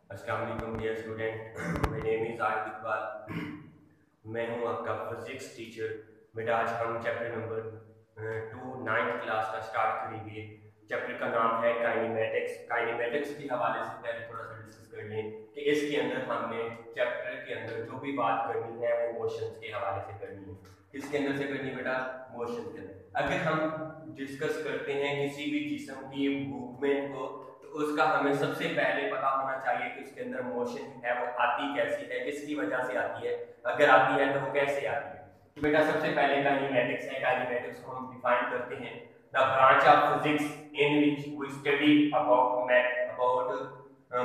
अस्सलाम वालेकुम dear student, my name is Arif Iqbal. मैं हूं आपका फिजिक्स टीचर। बेटा आज हम चैप्टर नंबर 2 9th क्लास का स्टार्ट करेंगे। चैप्टर का नाम है काइनेमेटिक्स। काइनेमेटिक्स के हवाले से पहले थोड़ा सा डिस्कस कर लें कि इसके अंदर हमने चैप्टर के अंदर जो भी बात करनी है वो मोशंस के हवाले से करनी है। किसके अंदर से करनी है बेटा? मोशन के अंदर। अगर हम डिस्कस करते हैं किसी भी जिस्म की मूवमेंट को, तो उसका हमें सबसे पहले पता होना चाहिए कि उसके अंदर मोशन है वो आती कैसी है, किसकी वजह से आती है, अगर आती है तो वो कैसे आती है। तो बेटा सबसे पहले काइनेमेटिक्स है। काइनेमेटिक्स को हम डिफाइन करते हैं the branch of physics in which we study about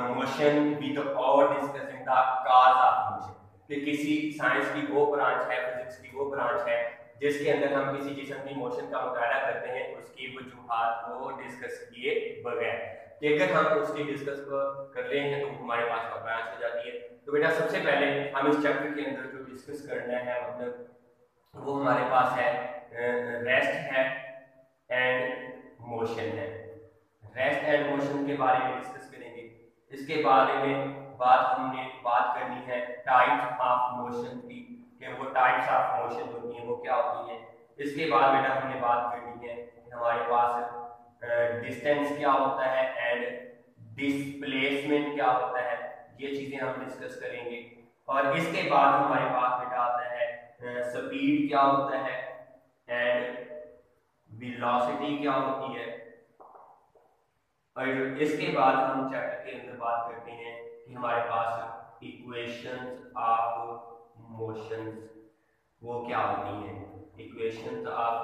motion without discussing the cause of motion. कि किसी साइंस की वो ब्रांच है, फिजिक्स की वो ब्रांच है जिसके अंदर हम किसी जिस्म की मोशन का मुताला करते हैं उसकी वजूहात को डिस्कस किए बगैर। कि अगर हम उसकी डिस्कस कर रहे हैं तो हमारे पास ब्रांच हो जाती है। तो बेटा सबसे पहले हम इस चैप्टर के अंदर जो डिस्कस करना है मतलब वो हमारे पास है रेस्ट है एंड मोशन है। रेस्ट एंड मोशन के बारे में डिस्कस करेंगे। इसके बारे में हमने बात करनी है टाइप्स ऑफ मोशन की, कि वो टाइप्स ऑफ मोशन होती हैं वो क्या होती हैं। इसके बाद बेटा हमने बात करनी है कि हमारे पास डिस्टेंस क्या होता है एंड डिस्प्लेसमेंट क्या होता है। ये चीजें हम डिस्कस करेंगे। और इसके बाद हमारे पास बेटा आता है स्पीड क्या होता है एंड वेलोसिटी क्या होती है। और इसके बाद हम चैप्टर के अंदर बात करते हैं कि हमारे पास इक्वेशंस ऑफ मोशंस वो क्या होती हैं। इक्वेशंस ऑफ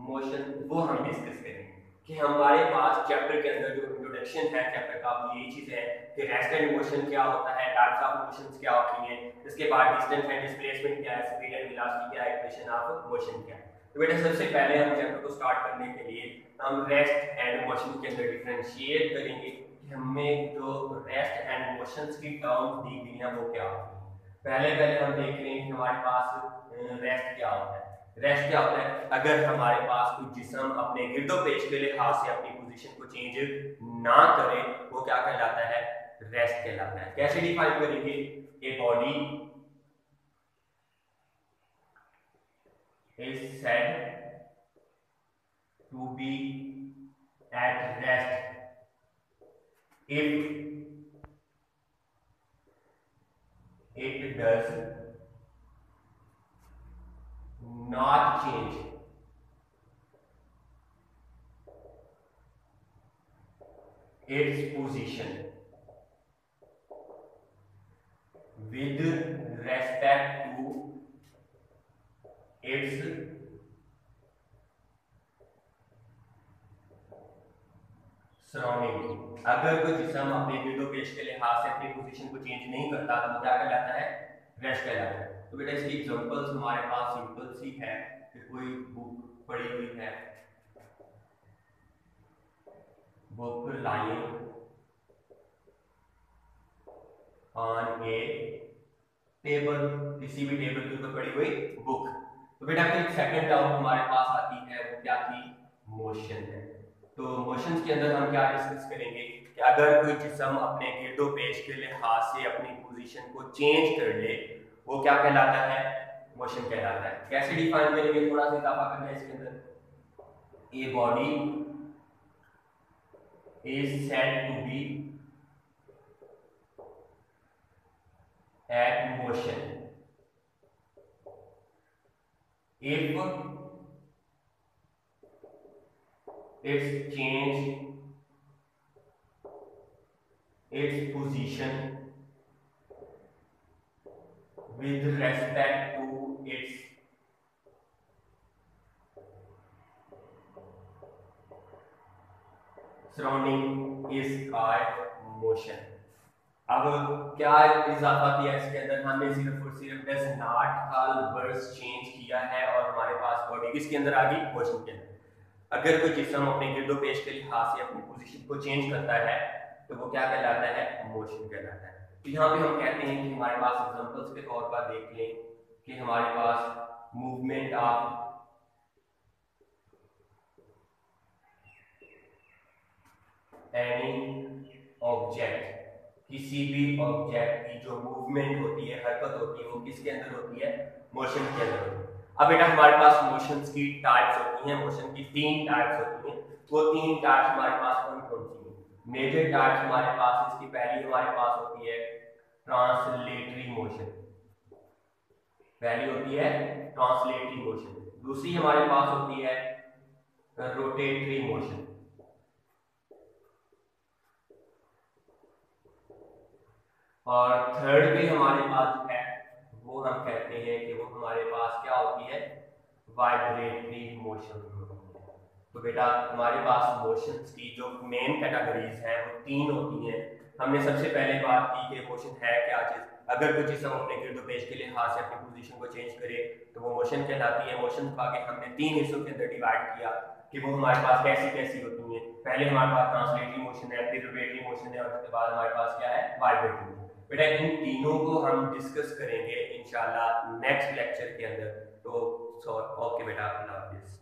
मोशन वो हम डिस्कस करेंगे कि हमारे पास चैप्टर के अंदर जो इंट्रोडक्शन है चैप्टर का वो यही चीज है कि रेस्ट एंड मोशन क्या होता है, टाइप्स ऑफ मोशंस क्या होती हैं, इसके बाद डिस्टेंस एंड डिस्प्लेसमेंट क्या है, स्पीड एंड वेलोसिटी क्या है, इक्वेशन ऑफ मोशन क्या है। तो बेटा सबसे पहले हम चैप्टर को स्टार्ट करने के लिए हम रेस्ट एंड मोशन के अंदर डिफरेंशिएट करेंगे कि हमें जो रेस्ट एंड मोशंस की टर्म्स दी गई हैं वो क्या होती है। पहले हम देख रहे हैं कि हमारे पास रेस्ट क्या होता है। रेस्ट क्या होता है? अगर हमारे पास कोई जिस्म अपने गिरदोपेश के लिहाज से अपनी पोजीशन को चेंज ना करे वो क्या कहलाता है? रेस्ट कहलाता है। कैसे डिफाइन करेंगे? A body is said to be at rest if it does not change its position with respect to its surrounding. अगर कोई जिस्म अपने गिरदोपेश के लिहाज से अपनी पोजीशन को चेंज नहीं करता तो क्या कहलाता है? रेस्ट कहलाता है। तो बेटा इसकी एग्जांपल्स हमारे पास सिंपल सी है कि कोई बुक पड़ी हुई है, book lying on A table, किसी भी टेबल के ऊपर पड़ी हुई बुक। तो बेटा फिर सेकंड टर्म हमारे पास आती है वो क्या थी? मोशन है। तो मोशंस के अंदर हम क्या डिस्कस करेंगे कि अगर कोई जिस्म अपने गिरदोपेश के लिहाज से अपनी पोजीशन को चेंज कर ले वो क्या कहलाता है? मोशन कहलाता है। कैसे डिफाइन करेंगे? थोड़ा सा इजाफा करना है इसके अंदर। A body is said to be at motion if it's change its position with respect to its surrounding is called motion। अब क्या इजाफा किया इसके अंदर? हमने सिर्फ और सिर्फ does not call words change किया है और हमारे पास बॉडी किसके अंदर आ गई? मोशन के अंदर। अगर कोई जिस्म अपने गिरदोपेश के लिहाज से अपनी पोजीशन को चेंज करता है तो वो क्या कहलाता है? मोशन कहलाता है। तो यहाँ पे हम कहते हैं कि हमारे पास एग्जांपल्स के तौर पर देख लें कि हमारे पास मूवमेंट ऑफ एनी ऑब्जेक्ट किसी भी ऑब्जेक्ट की जो मूवमेंट होती है, हरकत होती है, वो किसके अंदर होती है? मोशन के अंदर होती है। अब बेटा हमारे पास मोशंस की टाइप्स होती हैं, मोशन की 3 टाइप्स होती हैं। वो 3 टाइप्स हमारे पास कौन कौन सी हैं? मेजर टाइप्स हमारे पास, इसकी पहली हमारे पास होती है ट्रांसलेटरी मोशन, पहली होती है ट्रांसलेटरी मोशन। दूसरी हमारे पास होती है रोटेटरी मोशन, और थर्ड भी हमारे पास है, वो हम कहते हैं कि वो हमारे पास क्या होती है? Vibratory motion. तो बेटा हमारे पास मोशंस की जो मेन कैटेगरीज हैं वो 3 होती हैं। हमने सबसे पहले बात की कि मोशन है क्या चीज़। अगर कोई चीज़ हम अपने गिरदोपेश के लिहाज से अपनी पोजीशन को चेंज करें तो वो मोशन कहलाती है। मोशन को आगे हमने 3 हिस्सों के अंदर डिवाइड किया कि वो हमारे पास कैसी कैसी होती हैं। पहले हमारे पास ट्रांसलेटरी मोशन है, फिर रोटेटरी मोशन है, और उसके बाद हमारे पास क्या है? Vibratory motion. बेटा इन तीनों को हम डिस्कस करेंगे इंशाल्लाह नेक्स्ट लेक्चर के अंदर। तो ओके बेटा, अल्लाह हाफिज़।